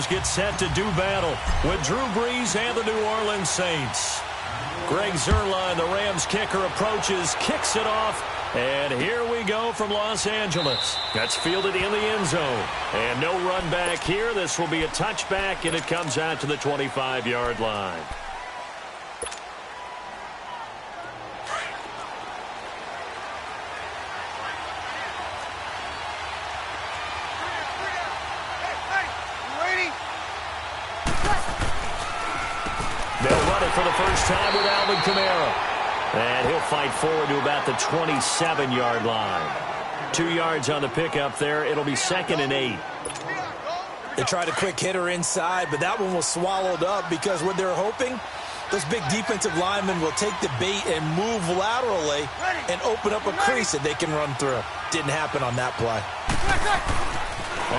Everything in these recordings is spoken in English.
Rams get set to do battle with Drew Brees and the New Orleans Saints. Greg Zuerlein, the Rams kicker, approaches, kicks it off, and here we go from Los Angeles. That's fielded in the end zone. And no run back here. This will be a touchback, and it comes out to the 25-yard line. For the first time with Alvin Kamara. And he'll fight forward to about the 27-yard line. 2 yards on the pickup there. It'll be 2nd and 8. They tried a quick hitter inside, but that one was swallowed up because what they're hoping, those big defensive linemen will take the bait and move laterally and open up a crease that they can run through. Didn't happen on that play.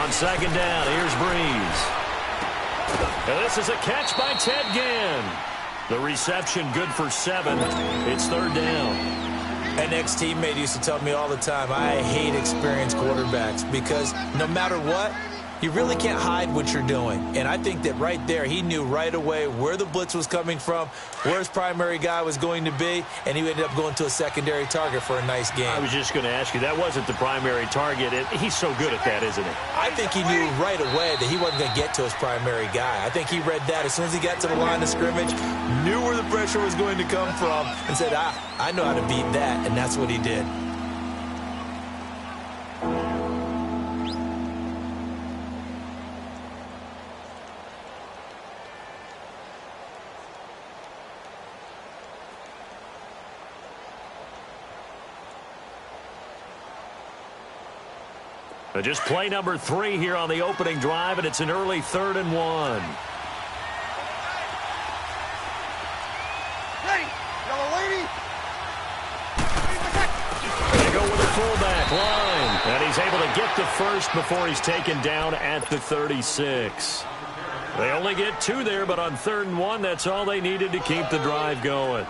On 2nd down, here's Brees. And this is a catch by Ted Ginn. The reception good for 7. It's 3rd down. An ex-teammate used to tell me all the time, I hate experienced quarterbacks because no matter what, you really can't hide what you're doing. And I think that right there, he knew right away where the blitz was coming from, where his primary guy was going to be, and he ended up going to a secondary target for a nice game. I was just going to ask you, that wasn't the primary target. He's so good at that, isn't he? I think he knew right away that he wasn't going to get to his primary guy. I think he read that as soon as he got to the line of scrimmage, knew where the pressure was going to come from, and said, I know how to beat that, and that's what he did. Just play number 3 here on the opening drive, and it's an early 3rd and 1. Ready, yellow lady. They go with a fullback line, and he's able to get the first before he's taken down at the 36. They only get 2 there, but on 3rd and 1, that's all they needed to keep the drive going.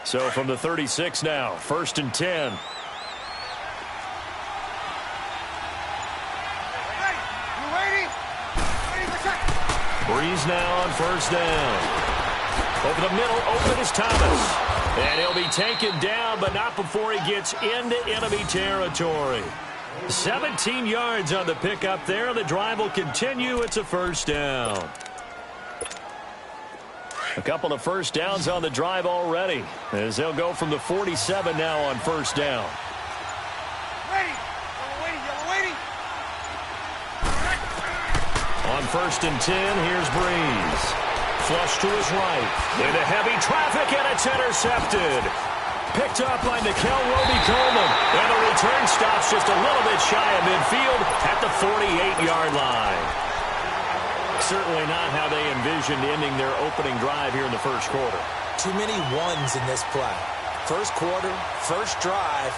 So from the 36 now, 1st and 10. Brees now on 1st down. Over the middle, open is Thomas. And he'll be taken down, but not before he gets into enemy territory. 17 yards on the pickup there. The drive will continue. It's a 1st down. A couple of 1st downs on the drive already, as they'll go from the 47 now on 1st down. Ready, yellow lady. On 1st and 10, here's Brees. Flush to his right. Into heavy traffic, and it's intercepted. Picked up by Nickel Roby-Coleman. And the return stops just a little bit shy of midfield at the 48-yard line. Certainly not how they envisioned ending their opening drive here in the 1st quarter. Too many ones in this play. 1st quarter, 1st drive,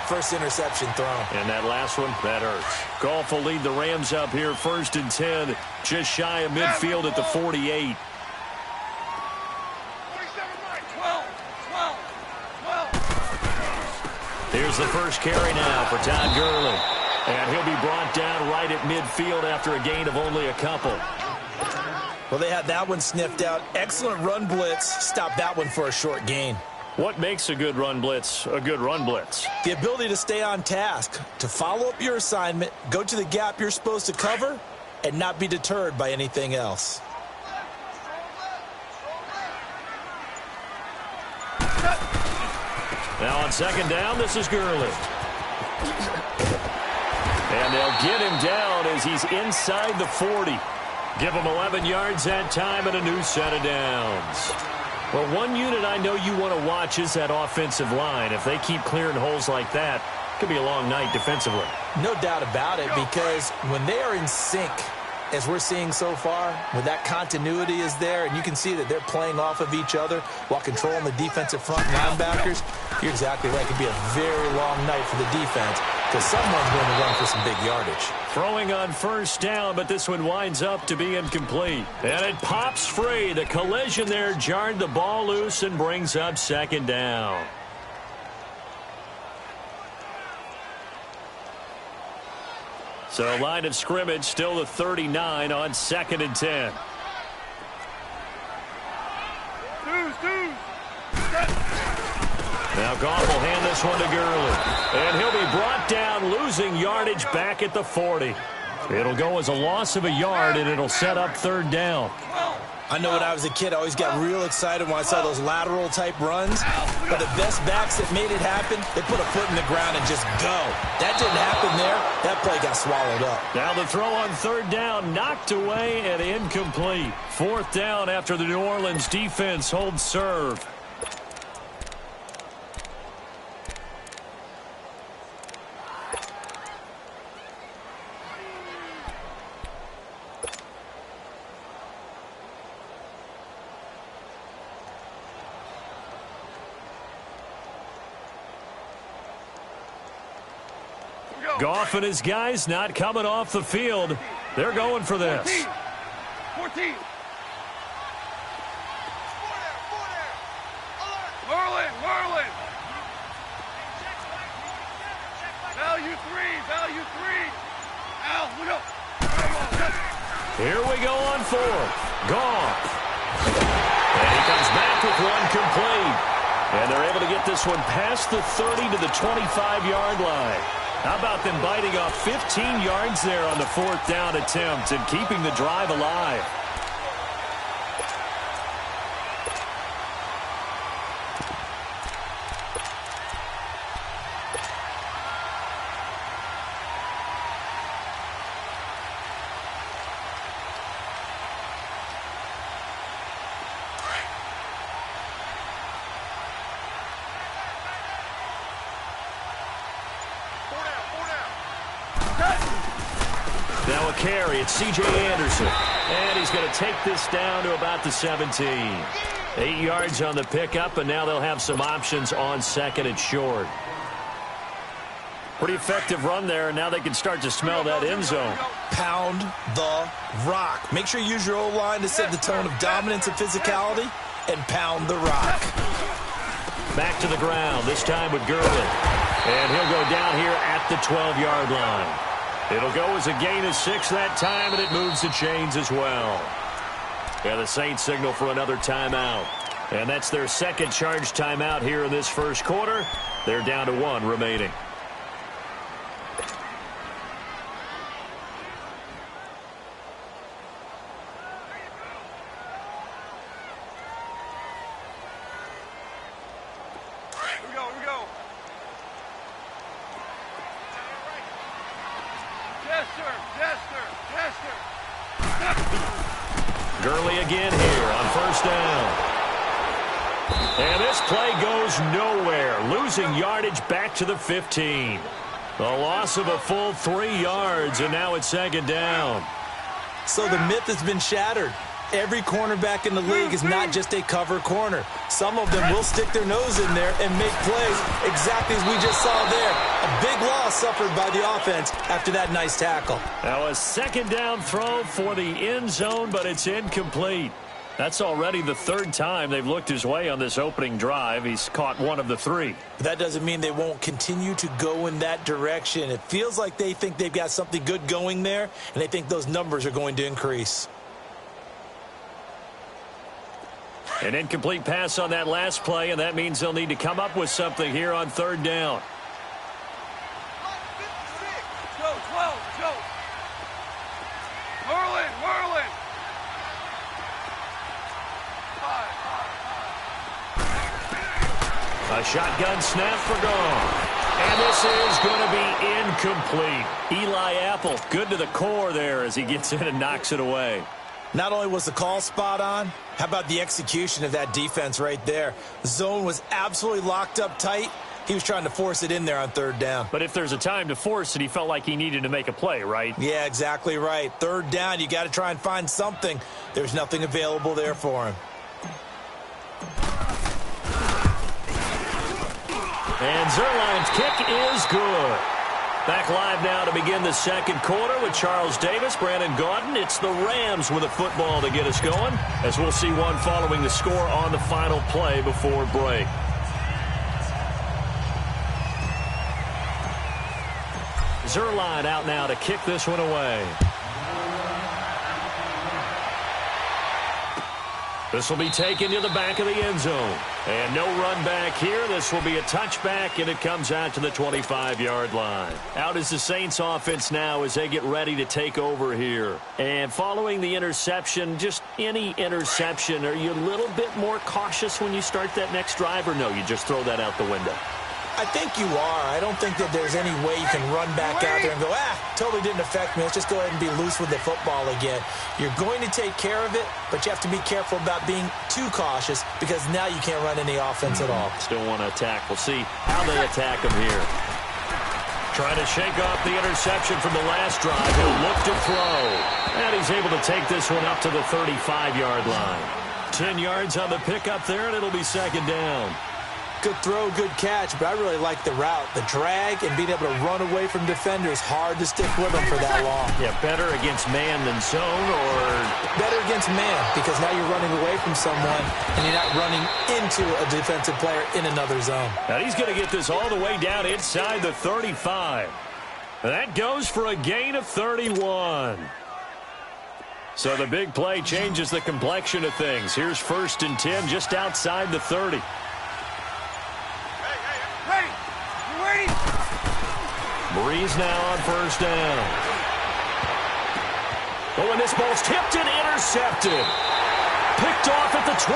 1st interception thrown. And that last one, that hurts. Goff will lead the Rams up here 1st and 10, just shy of midfield at the 48. 12. Here's the first carry now for Todd Gurley. And he'll be brought down right at midfield after a gain of only a couple. Well, they had that one sniffed out. Excellent run blitz. Stopped that one for a short gain. What makes a good run blitz a good run blitz? The ability to stay on task, to follow up your assignment, go to the gap you're supposed to cover, and not be deterred by anything else. Now on 2nd down, this is Gurley. And they'll get him down as he's inside the 40. Give him 11 yards that time and a new set of downs. Well, one unit I know you want to watch is that offensive line. If they keep clearing holes like that, it could be a long night defensively. No doubt about it, because when they are in sync, as we're seeing so far, when that continuity is there, and you can see that they're playing off of each other while controlling the defensive front linebackers, you're exactly right. It could be a very long night for the defense because someone's going to run for some big yardage. Throwing on 1st down, but this one winds up to be incomplete. And it pops free. The collision there jarred the ball loose and brings up 2nd down. So line of scrimmage still the 39 on 2nd and 10. Now Goff will hand this one to Gurley. And he'll be brought down, losing yardage back at the 40. It'll go as a loss of a yard, and it'll set up 3rd down. I know when I was a kid, I always got real excited when I saw those lateral-type runs. But the best backs that made it happen, they put a foot in the ground and just go. That didn't happen there. That play got swallowed up. Now the throw on 3rd down, knocked away and incomplete. 4th down after the New Orleans defense holds serve. Goff and his guys not coming off the field. They're going for this. 14. Merlin. Value three. Al, look up. Here we go on 4th. Goff. And he comes back with one complete. And they're able to get this one past the 30 to the 25-yard line. How about them biting off 15 yards there on the 4th down attempt and keeping the drive alive? Now a carry, it's C.J. Anderson. And he's going to take this down to about the 17. 8 yards on the pickup, and now they'll have some options on 2nd and short. Pretty effective run there, and now they can start to smell that end zone. Pound the rock. Make sure you use your O-line to set the tone of dominance and physicality, and pound the rock. Back to the ground, this time with Gurley. And he'll go down here at the 12-yard line. It'll go as a gain of 6 that time, and it moves the chains as well. Yeah, the Saints signal for another timeout. And that's their 2nd charge timeout here in this 1st quarter. They're down to 1 remaining. Here we go. Yes, sir. Gurley again here on 1st down. And this play goes nowhere, losing yardage back to the 15. A loss of a full 3 yards, and now it's 2nd down. So the myth has been shattered. Every cornerback in the league is not just a cover corner. Some of them will stick their nose in there and make plays exactly as we just saw there. A big loss suffered by the offense after that nice tackle. Now a 2nd down throw for the end zone, but it's incomplete. That's already the 3rd time they've looked his way on this opening drive. He's caught 1 of the 3. But that doesn't mean they won't continue to go in that direction. It feels like they think they've got something good going there, and they think those numbers are going to increase. An incomplete pass on that last play, and that means they'll need to come up with something here on 3rd down. Joe. Merlin. 5. A shotgun snap for Goff. And this is going to be incomplete. Eli Apple, good to the core there as he gets in and knocks it away. Not only was the call spot on, how about the execution of that defense right there? The zone was absolutely locked up tight. He was trying to force it in there on 3rd down. But if there's a time to force it, he felt like he needed to make a play, right? Yeah, exactly right. 3rd down, you got to try and find something. There's nothing available there for him. And Zerline's kick is good. Back live now to begin the 2nd quarter with Charles Davis, Brandon Gaudin. It's the Rams with a football to get us going, as we'll see one following the score on the final play before break. Zerline out now to kick this one away. This will be taken to the back of the end zone. And no run back here. This will be a touchback, and it comes out to the 25-yard line. Out is the Saints offense now as they get ready to take over here. And following the interception, just any interception, are you a little bit more cautious when you start that next drive, or no, you just throw that out the window? I think you are. I don't think that there's any way you can run back out there and go, totally didn't affect me. Let's just go ahead and be loose with the football again. You're going to take care of it, but you have to be careful about being too cautious because now you can't run any offense at all. Still want to attack. We'll see how they attack him here. Trying to shake off the interception from the last drive. He'll look to throw. And he's able to take this one up to the 35-yard line. 10 yards on the pickup there, and it'll be second down. Good throw, good catch, but I really like the route. The drag and being able to run away from defenders, hard to stick with them for that long. Yeah, better against man than zone, or? Better against man, because now you're running away from someone and you're not running into a defensive player in another zone. Now he's going to get this all the way down inside the 35. That goes for a gain of 31. So the big play changes the complexion of things. Here's 1st and 10 just outside the 30. Breeze now on 1st down. Oh, and this ball's tipped and intercepted. Picked off at the 21.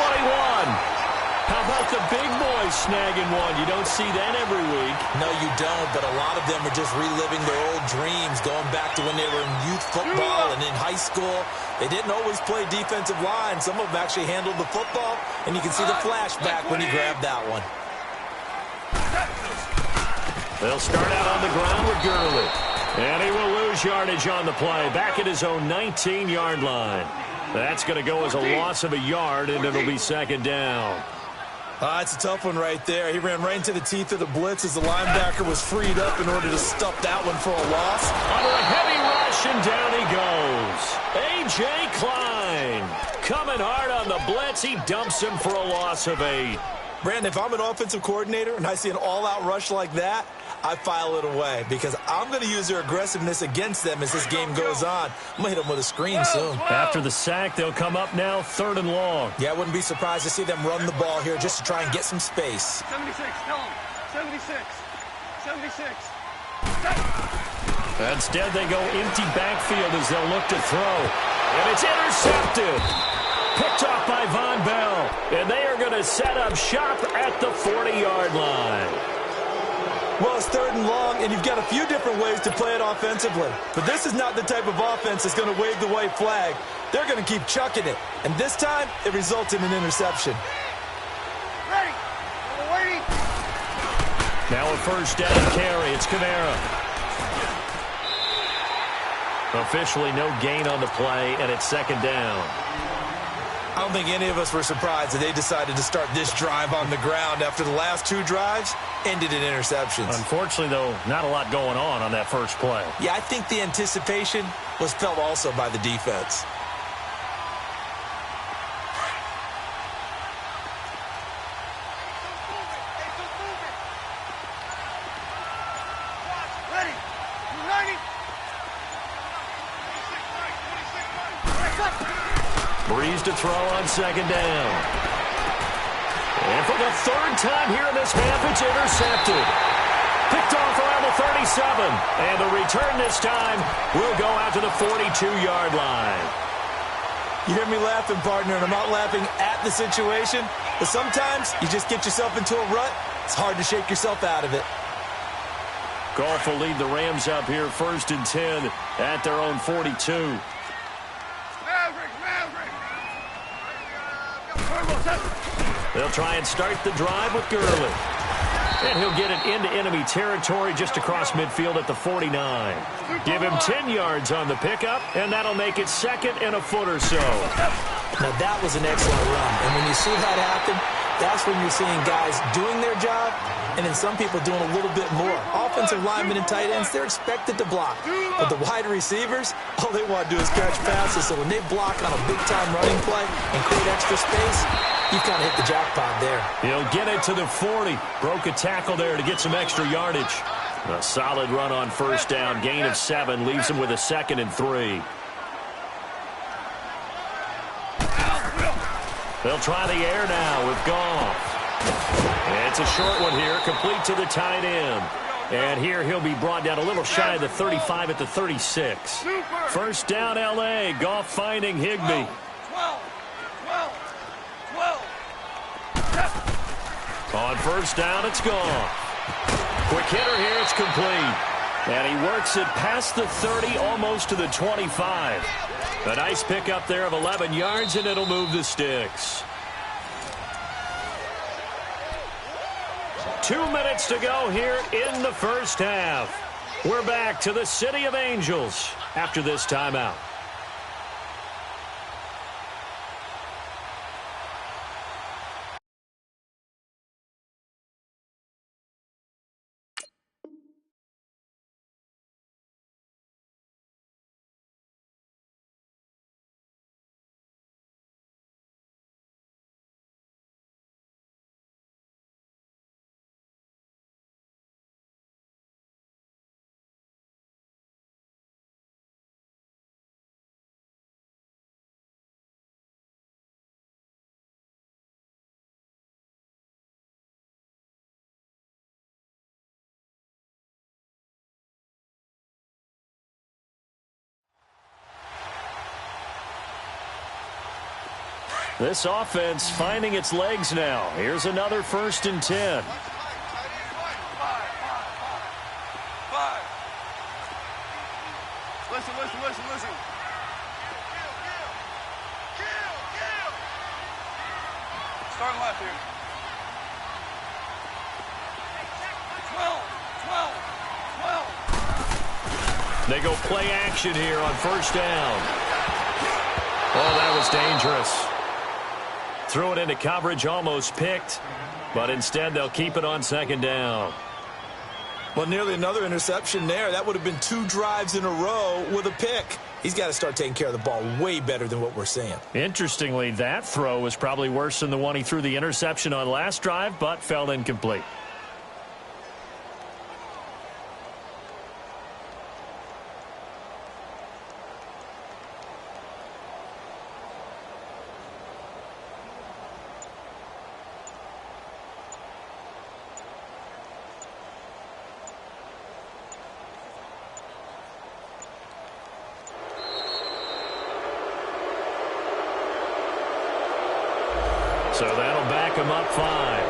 How about the big boys snagging one? You don't see that every week. No, you don't, but a lot of them are just reliving their old dreams, going back to when they were in youth football and in high school. They didn't always play defensive line. Some of them actually handled the football, and you can see the flashback when he grabbed that one. They'll start out on the ground with Gurley. And he will lose yardage on the play. Back at his own 19-yard line. That's going to go as a loss of a yard, and it'll be second down. It's a tough one right there. He ran right into the teeth of the blitz as the linebacker was freed up in order to stuff that one for a loss. Under a heavy rush, and down he goes. A.J. Klein coming hard on the blitz. He dumps him for a loss of 8. Brandon, if I'm an offensive coordinator and I see an all-out rush like that, I file it away because I'm going to use their aggressiveness against them as this game goes on. I'm going to hit them with a screen soon. After the sack, they'll come up now 3rd and long. Yeah, I wouldn't be surprised to see them run the ball here just to try and get some space. 76, tell them. 76. 76. Instead, they go empty backfield as they'll look to throw. And it's intercepted. Picked off by Von Bell. And they are going to set up shop at the 40-yard line. Well, it's 3rd and long, and you've got a few different ways to play it offensively. But this is not the type of offense that's going to wave the white flag. They're going to keep chucking it. And this time, it results in an interception. Ready. We're waiting. Now a 1st down carry. It's Kamara. Officially no gain on the play, and it's 2nd down. I don't think any of us were surprised that they decided to start this drive on the ground after the last 2 drives ended in interceptions. Unfortunately, though, not a lot going on that first play. Yeah, I think the anticipation was felt also by the defense. Ready. You ready? Breeze to throw on 2nd down. And for the 3rd time here in this half, it's intercepted. Picked off around the 37. And the return this time will go out to the 42-yard line. You hear me laughing, partner, and I'm not laughing at the situation, but sometimes you just get yourself into a rut. It's hard to shake yourself out of it. Goff will lead the Rams up here 1st and 10 at their own 42. They'll try and start the drive with Gurley. And he'll get it into enemy territory just across midfield at the 49. Give him 10 yards on the pickup, and that'll make it 2nd and a foot or so. Now, that was an excellent run. And when you see that happen, that's when you're seeing guys doing their job and then some people doing a little bit more. Offensive linemen and tight ends, they're expected to block. But the wide receivers, all they want to do is catch passes. So when they block on a big-time running play and create extra space, you've kind of hit the jackpot there. He'll get it to the 40. Broke a tackle there to get some extra yardage. A solid run on first down. Gain of 7 leaves him with a 2nd and 3. They'll try the air now with Goff. It's a short one here, complete to the tight end. And here he'll be brought down a little shy of the 35 at the 36. First down, L.A. Goff finding Higbee. 12. On first down, it's Goff. Quick hitter here, it's complete. And he works it past the 30, almost to the 25. A nice pickup there of 11 yards, and it'll move the sticks. 2 minutes to go here in the first half. We're back to the City of Angels after this timeout. This offense finding its legs now. Here's another 1st and 10. 5. Listen. Start left here. 12. They go play action here on first down. Oh, that was dangerous. Threw it into coverage, almost picked, but instead they'll keep it on 2nd down. Well, nearly another interception there. That would have been 2 drives in a row with a pick. He's got to start taking care of the ball way better than what we're seeing. Interestingly, that throw was probably worse than the one he threw the interception on last drive, but fell incomplete. So that'll back him up 5.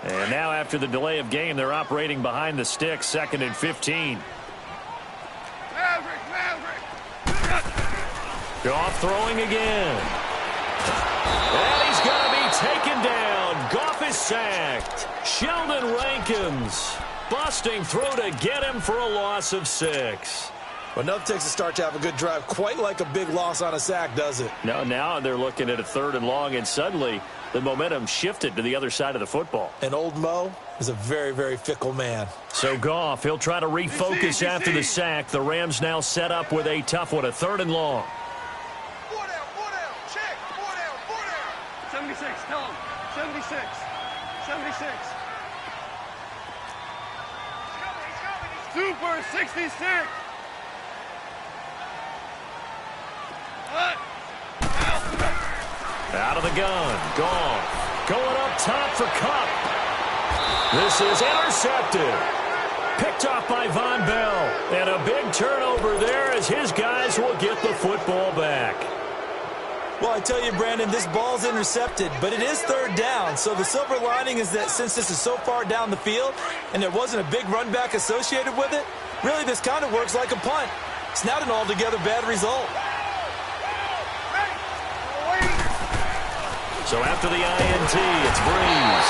And now after the delay of game, they're operating behind the sticks, 2nd and 15. Maverick. Goff throwing again. And he's going to be taken down. Goff is sacked. Sheldon Rankins busting through to get him for a loss of 6. Well, enough takes a start to have a good drive. Quite like a big loss on a sack, does it? Now they're looking at a 3rd and long, and suddenly the momentum shifted to the other side of the football. And old Mo is a very, very fickle man. So Goff, he'll try to refocus after the sack. The Rams now set up with a tough one, a 3rd and long. 4 down. Check. 4 down. 76. Tell him. 76. Super 66. Out of the gun. Goff going up top for Kupp. This is intercepted. Picked off by Von Bell. And a big turnover there as his guys will get the football back. Well, I tell you, Brandon, this ball's intercepted, but it is 3rd down. So the silver lining is that since this is so far down the field and there wasn't a big run back associated with it, really this kind of works like a punt. It's not an altogether bad result. So after the INT, it's Breeze.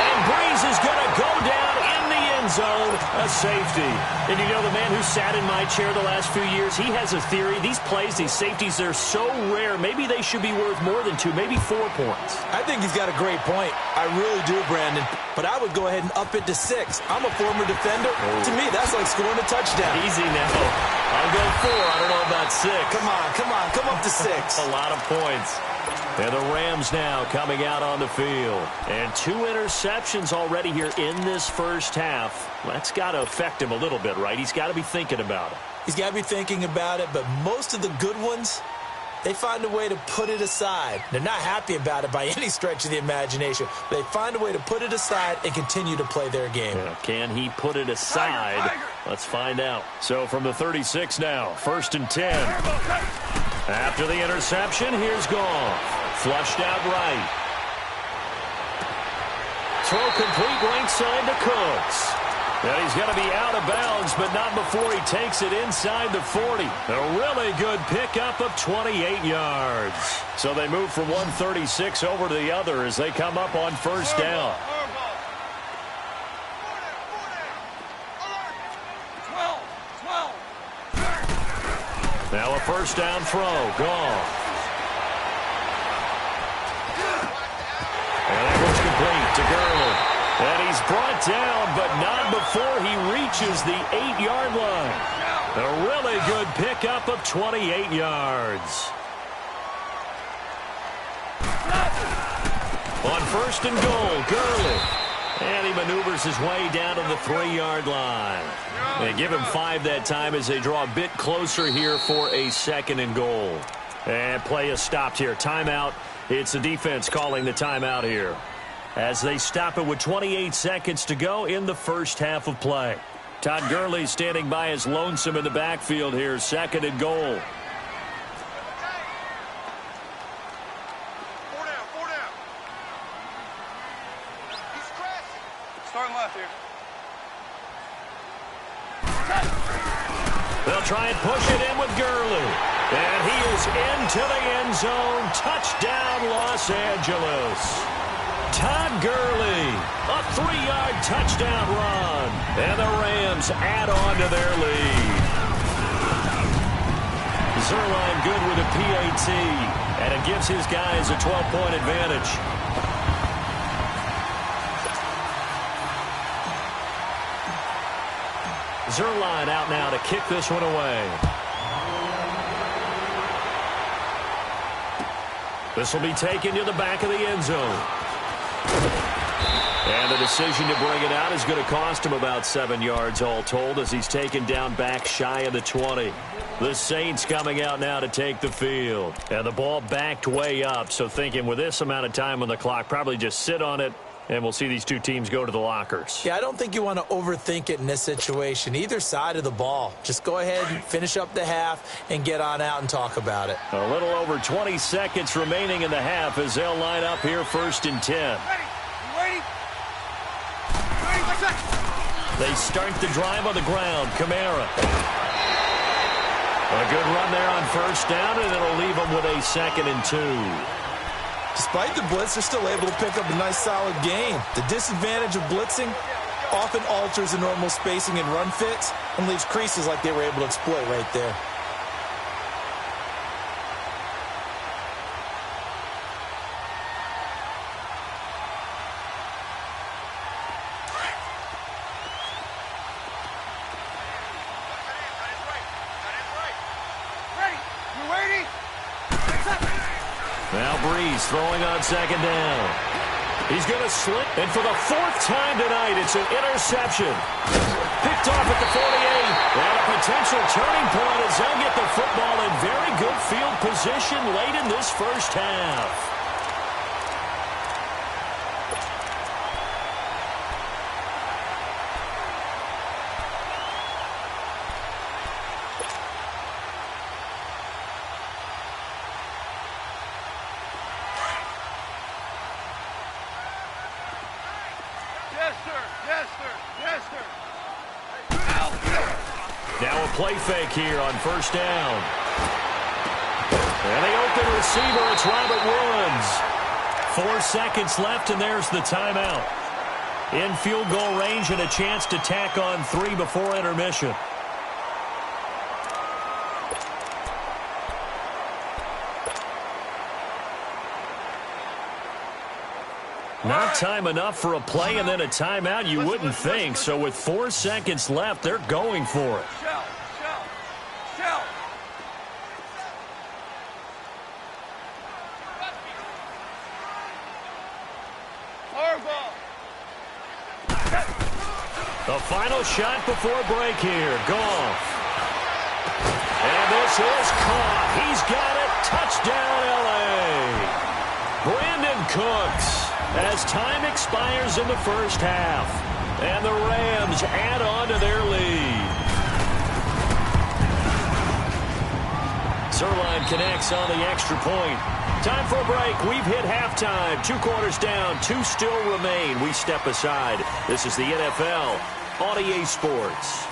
And Breeze is going to go down in the end end zone, a safety. And you know, the man who sat in my chair the last few years, he has a theory. These plays, these safeties, they're so rare. Maybe they should be worth more than 2, maybe 4 points. I think he's got a great point. I really do, Brandon. But I would go ahead and up it to 6. I'm a former defender. Oh. To me, that's like scoring a touchdown. Easy now. I'll go 4. I don't know about 6. Come on. Come up to 6. A lot of points. And the Rams now coming out on the field. And 2 interceptions already here in this first half. That's got to affect him a little bit, right? He's got to be thinking about it. He's got to be thinking about it, but most of the good ones, they find a way to put it aside. They're not happy about it by any stretch of the imagination. They find a way to put it aside and continue to play their game. Yeah, can he put it aside? Tiger. Let's find out. So from the 36 now, 1st and 10. After the interception, here's Goff. Flushed out right. Throw complete right side to Cooks. And he's going to be out of bounds, but not before he takes it inside the 40. A really good pickup of 28 yards. So they move from 136 over to the other as they come up on 1st down. 12. Now a 1st down throw. Goff. And that one's complete to Gurley. And he's brought down, but not before he reaches the 8-yard line. A really good pickup of 28 yards. On 1st and goal, Gurley. And he maneuvers his way down to the 3-yard line. They give him 5 that time as they draw a bit closer here for a 2nd and goal. And play is stopped here. Timeout. It's the defense calling the timeout here as they stop it with 28 seconds to go in the first half of play. Todd Gurley standing by as lonesome in the backfield here, 2nd and goal. 4 down. He's crashing. Starting left here. They'll try and push it in with Gurley. And he is into the end zone. Touchdown, Los Angeles. Todd Gurley, a 3-yard touchdown run. And the Rams add on to their lead. Zerline good with a PAT. And it gives his guys a 12-point advantage. Zerline out now to kick this one away. This will be taken to the back of the end zone. And the decision to bring it out is going to cost him about 7 yards all told as he's taken down back shy of the 20. The Saints coming out now to take the field. And the ball backed way up, so thinking with this amount of time on the clock, probably just sit on it, and we'll see these two teams go to the lockers. Yeah, I don't think you want to overthink it in this situation. Either side of the ball. Just go ahead and finish up the half and get on out and talk about it. A little over 20 seconds remaining in the half as they'll line up here 1st and 10. Ready? They start the drive on the ground. Kamara. A good run there on 1st down, and it'll leave them with a 2nd and 2. Despite the blitz, they're still able to pick up a nice, solid gain. The disadvantage of blitzing often alters the normal spacing and run fits and leaves creases like they were able to exploit right there. Now Breeze throwing on 2nd down. He's going to slip, and for the 4th time tonight, it's an interception. Picked off at the 48, and a potential turning point as they'll get the football in very good field position late in this first half. Now a play fake here on 1st down. And the open receiver, it's Robert Woods. 4 seconds left, and there's the timeout. in field goal range and a chance to tack on 3 before intermission. Not time enough for a play and then a timeout, you wouldn't think. So with 4 seconds left, they're going for it. The final shot before break here. Goff. And this is caught. He's got it. Touchdown, L.A. Brandon Cooks as time expires in the first half. And the Rams add on to their lead. Zerline connects on the extra point. Time for a break. We've hit halftime. 2 quarters down. 2 still remain. We step aside. This is the NFL on EA Sports.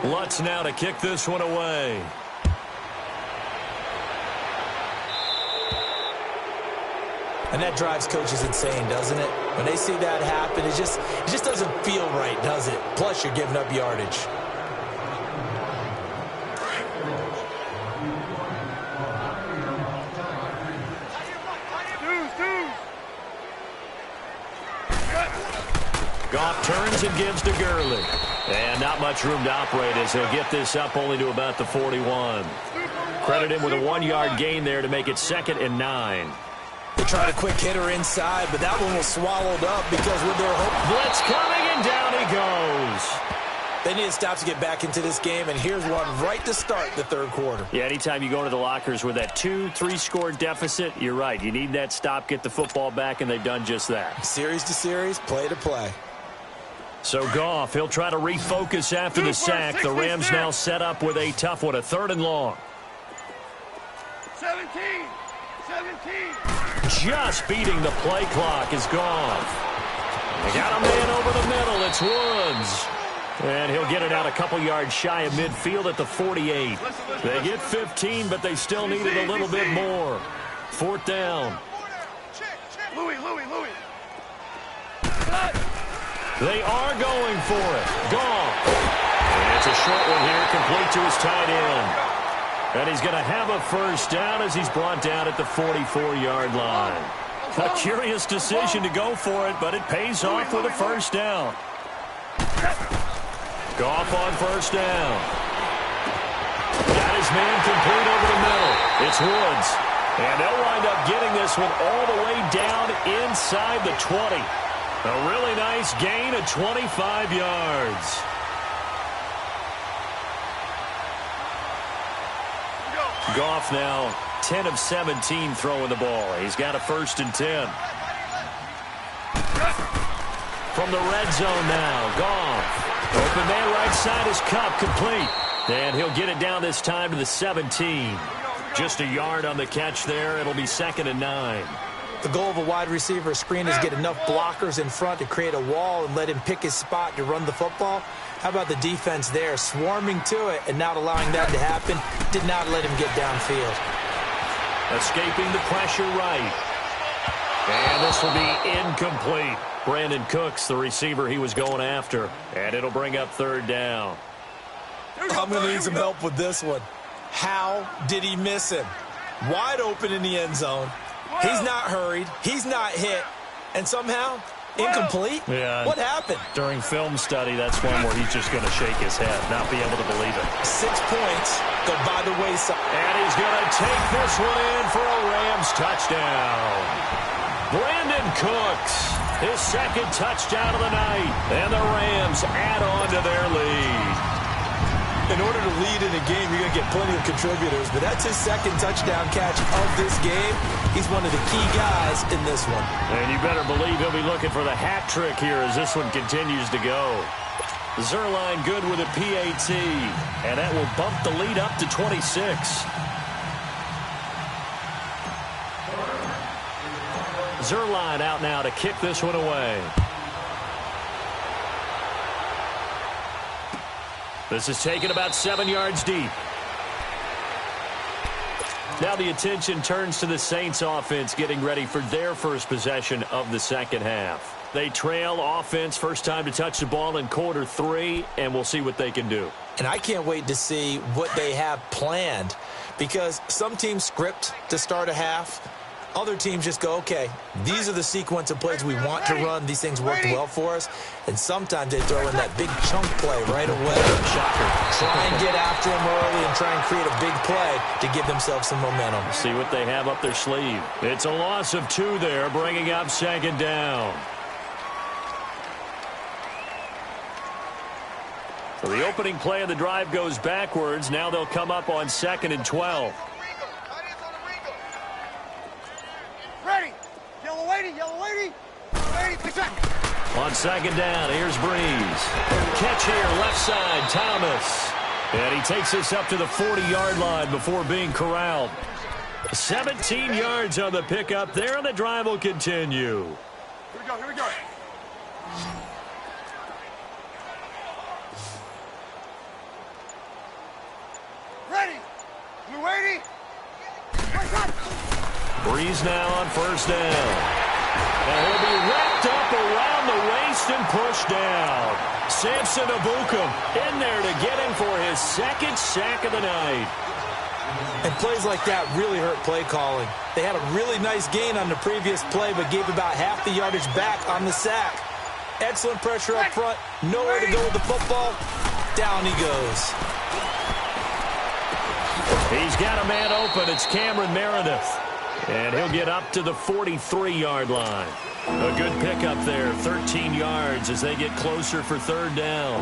Lutz now to kick this one away. And that drives coaches insane, doesn't it? When they see that happen, it just doesn't feel right, does it? Plus, you're giving up yardage. Goff turns and gives to Gurley. And not much room to operate as he'll get this up only to about the 41. Credit him with a 1-yard gain there to make it 2nd and 9. They tried a quick hitter inside, but that one was swallowed up because with their hope. Blitz coming, and down he goes. They need a stop to get back into this game, and here's one right to start the 3rd quarter. Yeah, anytime you go into the lockers with that 2-3 score deficit, you're right. You need that stop, get the football back, and they've done just that. Series to series, play to play. So Goff, he'll try to refocus after the sack. The Rams now set up with a tough one, a 3rd and long. 17. Just beating the play clock is Goff. They got a man over the middle. It's Woods. And he'll get it out a couple yards shy of midfield at the 48. They get 15, but they still needed a little bit more. 4th down. Louis. They are going for it. Goff. And it's a short one here, complete to his tight end. And he's going to have a 1st down as he's brought down at the 44-yard line. A curious decision to go for it, but it pays off with a 1st down. Goff on 1st down. Got his man complete over the middle. It's Woods. And they'll wind up getting this one all the way down inside the 20. A really nice gain of 25 yards. Goff now 10 of 17 throwing the ball. He's got a 1st and 10. From the red zone now, Goff. Open man right side is Cup, complete. And he'll get it down this time to the 17. Just a yard on the catch there. It'll be 2nd and 9. The goal of a wide receiver screen is get enough blockers in front to create a wall and let him pick his spot to run the football. How about the defense there, swarming to it and not allowing that to happen? Did not let him get downfield. Escaping the pressure right. And this will be incomplete. Brandon Cooks, the receiver he was going after. And it'll bring up 3rd down. I'm going to need some help with this one. How did he miss him? Wide open in the end zone. He's not hurried. He's not hit. And somehow, incomplete? Yeah. What happened? During film study, that's one where he's just going to shake his head, not be able to believe it. 6 points go by the wayside. And he's going to take this one in for a Rams touchdown. Brandon Cooks, his 2nd touchdown of the night. And the Rams add on to their lead. In order to lead in a game, you're going to get plenty of contributors, but that's his 2nd touchdown catch of this game. He's one of the key guys in this one. And you better believe he'll be looking for the hat trick here as this one continues to go. Zerline good with a PAT, and that will bump the lead up to 26. Zerline out now to kick this one away. This is taken about 7 yards deep. Now the attention turns to the Saints offense getting ready for their first possession of the second half. They trail offense, first time to touch the ball in quarter 3, and we'll see what they can do. And I can't wait to see what they have planned, because some teams script to start a half. Other teams just go, okay, these are the sequence of plays we want to run. These things worked well for us. And sometimes they throw in that big chunk play right away. Shocker. Try and get after them early and try and create a big play to give themselves some momentum. See what they have up their sleeve. It's a loss of 2 there, bringing up second down. So the opening play of the drive goes backwards. Now they'll come up on 2nd and 12. Ready. Yellow lady, yellow lady. Lady, pitch back. On 2nd down, here's Breeze. Catch here, left side, Thomas. And he takes us up to the 40-yard line before being corralled. 17 yards on the pickup there, and the drive will continue. Here we go, here we go. Ready. Blue 80. Breeze now on 1st down. And he'll be wrapped up around the waist and pushed down. Samson Abukum in there to get him for his 2nd sack of the night. And plays like that really hurt play calling. They had a really nice gain on the previous play, but gave about half the yardage back on the sack. Excellent pressure up front. Nowhere to go with the football. Down he goes. He's got a man open. It's Cameron Meredith. And he'll get up to the 43-yard line. A good pickup there, 13 yards as they get closer for 3rd down.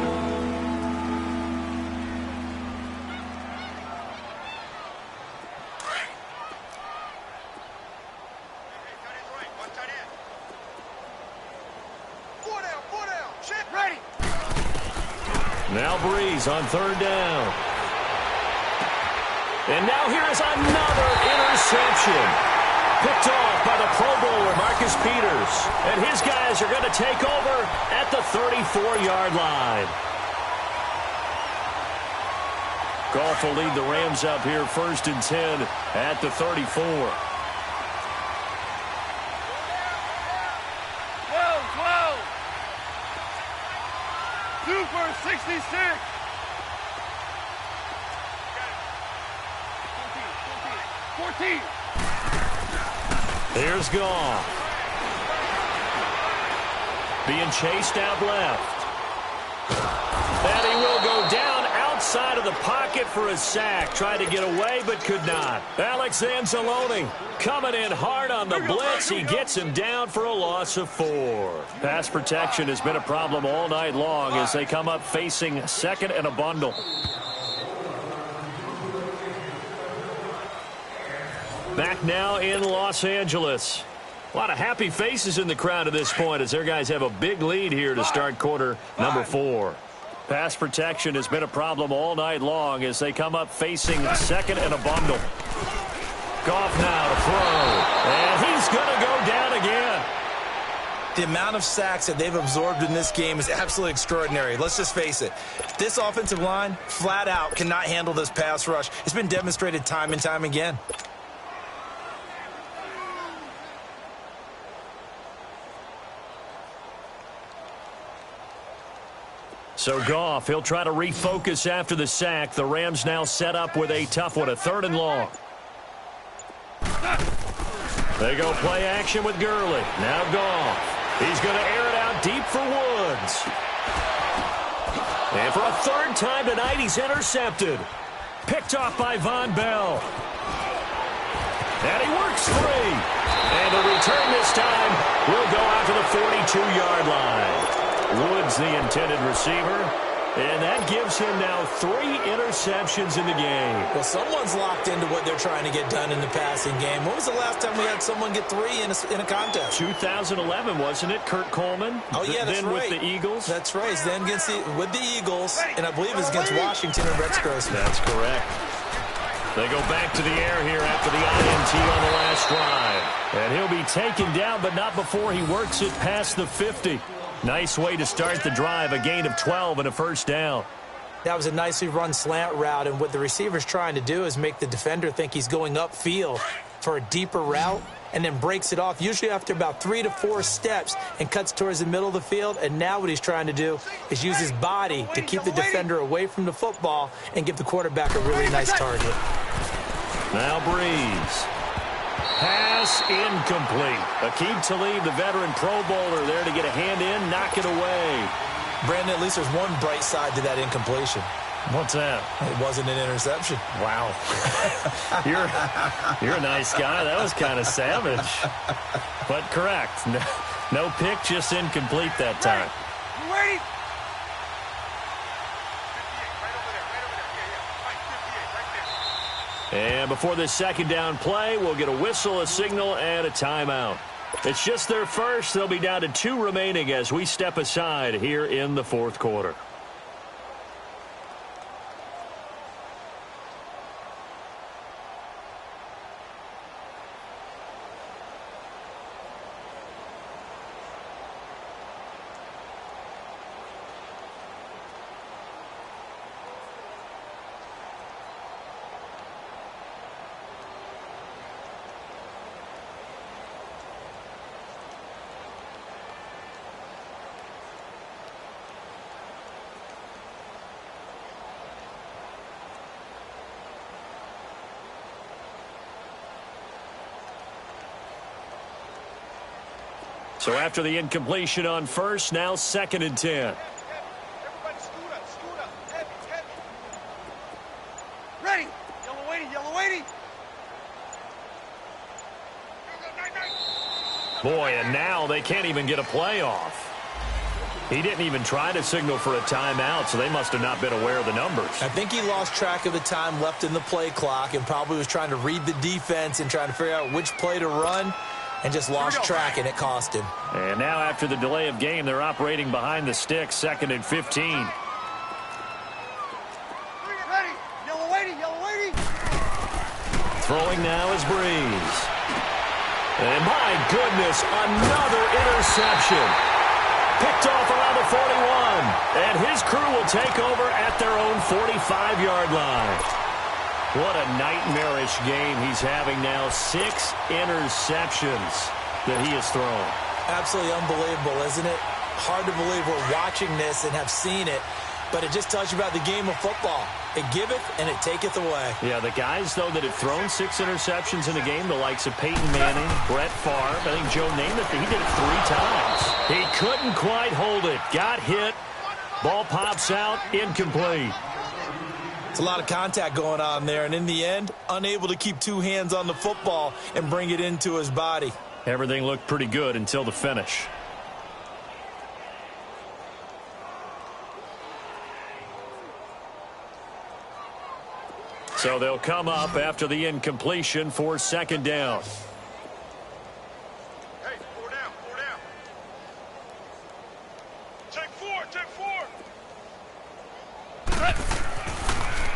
Now Breeze on 3rd down. And now here is another interception. Picked off by the Pro Bowler, Marcus Peters. And his guys are going to take over at the 34-yard line. Goff will lead the Rams up here 1st and 10 at the 34. 2 for 66. 14. Here's Goff. Being chased out left. And he will go down outside of the pocket for a sack. Tried to get away, but could not. Alex Anzalone coming in hard on the blitz. He gets him down for a loss of 4. Pass protection has been a problem all night long as they come up facing 2nd and a bundle. Back now in Los Angeles. A lot of happy faces in the crowd at this point as their guys have a big lead here to start quarter number 4. Pass protection has been a problem all night long as they come up facing 2nd and a bundle. Goff now to throw. And he's going to go down again. The amount of sacks that they've absorbed in this game is absolutely extraordinary. Let's just face it. This offensive line, flat out, cannot handle this pass rush. It's been demonstrated time and time again. So Goff, he'll try to refocus after the sack. The Rams now set up with a tough one, a 3rd and long. They go play action with Gurley. Now Goff. He's going to air it out deep for Woods. And for a 3rd time tonight, he's intercepted. Picked off by Von Bell. And he works free. And the return this time will go out to the 42-yard line. Woods the intended receiver, and that gives him now 3 interceptions in the game. Well, someone's locked into what they're trying to get done in the passing game. When was the last time we had someone get 3 in a contest? 2011, wasn't it? Kurt Coleman. Oh, yeah, that's then right. with the Eagles. That's right. Then with the Eagles, and I believe it's against Washington and Rex Grossman. That's correct. They go back to the air here after the INT on the last drive. And he'll be taken down, but not before he works it past the 50. Nice way to start the drive, a gain of 12 and a 1st down. That was a nicely run slant route, and what the receiver's trying to do is make the defender think he's going upfield for a deeper route and then breaks it off, usually after about 3 to 4 steps, and cuts towards the middle of the field. And now what he's trying to do is use his body to keep the defender away from the football and give the quarterback a really nice target. Now Breeze. Pass incomplete. Aqib Talib, the veteran Pro Bowler, there to get a hand in, knock it away. Brandon, at least there's one bright side to that incompletion. What's that? It wasn't an interception. Wow. You're a nice guy. That was kind of savage. But correct. No pick, just incomplete that time. You ready? And before this second down play, we'll get a whistle, a signal, and a timeout. It's just their first. They'll be down to 2 remaining as we step aside here in the fourth quarter. So after the incompletion on first, now 2nd and 10. Everybody scoot up, heavy. Ready? Yellow weighty. Boy, and now they can't even get a play off. He didn't even try to signal for a timeout, so they must have not been aware of the numbers. I think he lost track of the time left in the play clock and probably was trying to read the defense and trying to figure out which play to run, and just lost track, and it cost him. And now after the delay of game, they're operating behind the sticks, 2nd and 15. Ready? Yellow weighty. Throwing now is Breeze. And my goodness, another interception. Picked off around the 41. And his crew will take over at their own 45-yard line. What a nightmarish game he's having now. 6 interceptions that he has thrown. Absolutely unbelievable, isn't it? Hard to believe we're watching this and have seen it, but it just tells you about the game of football. It giveth and it taketh away. Yeah, the guys, though, that have thrown 6 interceptions in a game, the likes of Peyton Manning, Brett Favre, I think Joe Namath, he did it 3 times. He couldn't quite hold it. Got hit. Ball pops out, incomplete. It's a lot of contact going on there, and in the end, unable to keep 2 hands on the football and bring it into his body. Everything looked pretty good until the finish. So they'll come up after the incompletion for 2nd down. Hey, 4 down. Take 4.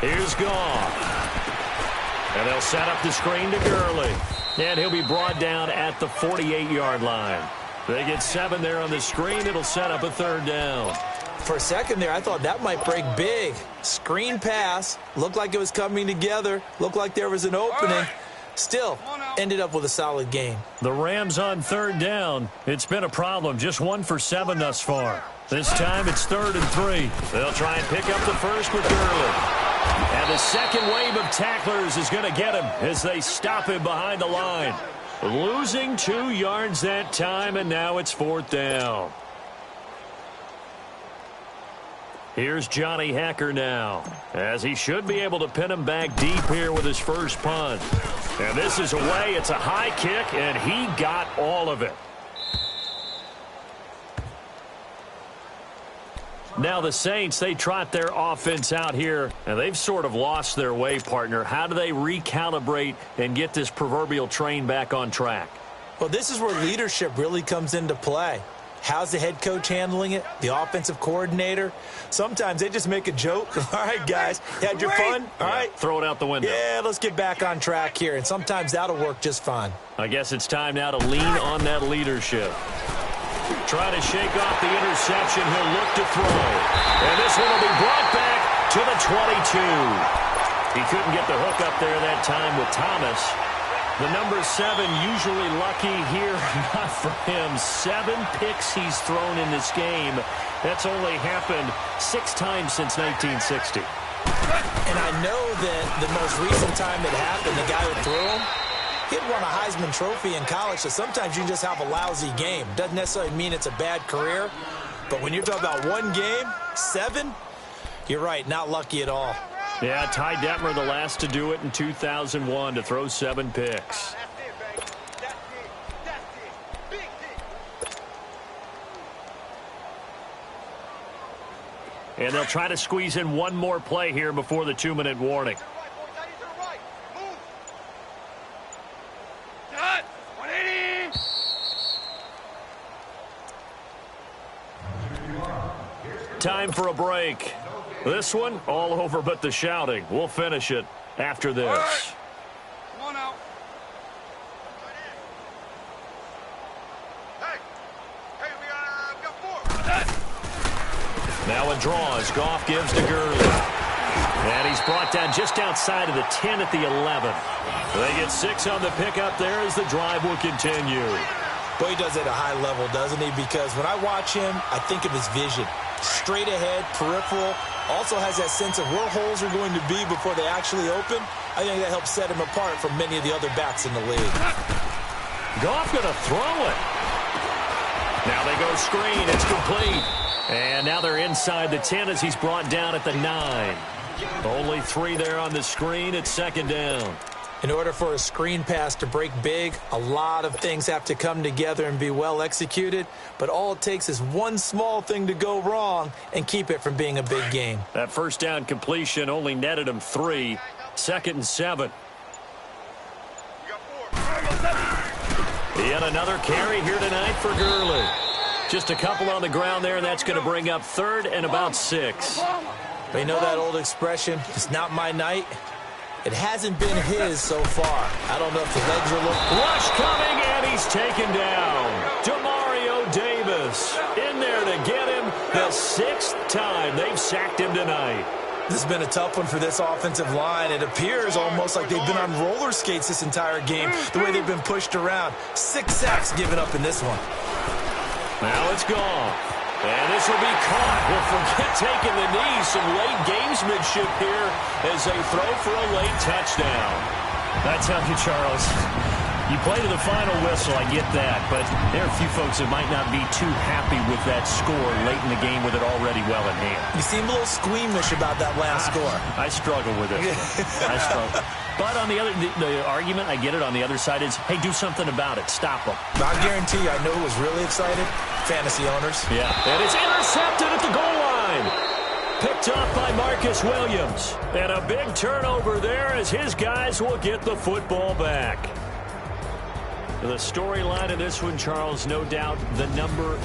Here's Goff. And they'll set up the screen to Gurley. And he'll be brought down at the 48-yard line. They get 7 there on the screen. It'll set up a 3rd down. For a second there, I thought that might break big. Screen pass. Looked like it was coming together. Looked like there was an opening. Still, ended up with a solid game. The Rams on 3rd down. It's been a problem. Just 1 for 7 thus far. This time it's 3rd and 3. They'll try and pick up the first with Gurley. And the second wave of tacklers is going to get him as they stop him behind the line. Losing 2 yards that time, and now it's 4th down. Here's Johnny Hacker now, as he should be able to pin him back deep here with his first punt. And this is away. It's a high kick, and he got all of it. Now the Saints, they trot their offense out here, and they've sort of lost their way, partner. How do they recalibrate and get this proverbial train back on track? Well, this is where leadership really comes into play. How's the head coach handling it? The offensive coordinator? Sometimes they just make a joke. All right, guys, you had your fun? All right. Throw it out the window. Yeah, let's get back on track here, and sometimes that'll work just fine. I guess it's time now to lean on that leadership. Trying to shake off the interception. He'll look to throw. And this one will be brought back to 22. He couldn't get the hook up there that time with Thomas. The number 7 usually lucky here, not for him. 7 picks he's thrown in this game. That's only happened 6 times since 1960. And I know that the most recent time it happened, the guy who threw him, he'd won a Heisman Trophy in college, so sometimes you just have a lousy game. Doesn't necessarily mean it's a bad career, but when you're talking about one game, 7, you're right, not lucky at all. Yeah, Ty Detmer, the last to do it in 2001, to throw 7 picks. And they'll try to squeeze in one more play here before the 2-minute warning. Time for a break. This one, all over but the shouting. We'll finish it after this. Right. Come on out. Hey, we got 4. Now a draw as Goff gives to Gurley. And he's brought down just outside of the 10 at the 11. They get 6 on the pickup there as the drive will continue. Boy, he does it at a high level, doesn't he? Because when I watch him, I think of his vision. Straight ahead, peripheral, also has that sense of where holes are going to be before they actually open. I think that helps set him apart from many of the other backs in the league. Goff going to throw it. Now they go screen. It's complete. And now they're inside the 10 as he's brought down at the 9. Only 3 there on the screen. It's 2nd down. In order for a screen pass to break big, a lot of things have to come together and be well executed. But all it takes is one small thing to go wrong and keep it from being a big game. That first down completion only netted him 3. 2nd and 7. Yet another carry here tonight for Gurley. Just a couple on the ground there, and that's going to bring up 3rd and about 6. But you know that old expression, it's not my night? It hasn't been his so far. I don't know if the legs are looking. Rush coming, and he's taken down. Demario Davis in there to get him the 6th time they've sacked him tonight. This has been a tough one for this offensive line. It appears almost like they've been on roller skates this entire game, the way they've been pushed around. 6 sacks given up in this one. Now it's gone. And this will be caught. We'll forget taking the knee. Some late gamesmanship here as they throw for a late touchdown. I tell you, Charles, you play to the final whistle, I get that. But there are a few folks that might not be too happy with that score late in the game with it already well in hand. You seem a little squeamish about that last score. I struggle with it. I struggle. But on the other, the argument, I get it, on the other side is, hey, do something about it. Stop them. I guarantee you, I know who was really excited. Fantasy owners. Yeah, and it's intercepted at the goal line. Picked up by Marcus Williams. And a big turnover there as his guys will get the football back. The storyline of this one, Charles, no doubt the number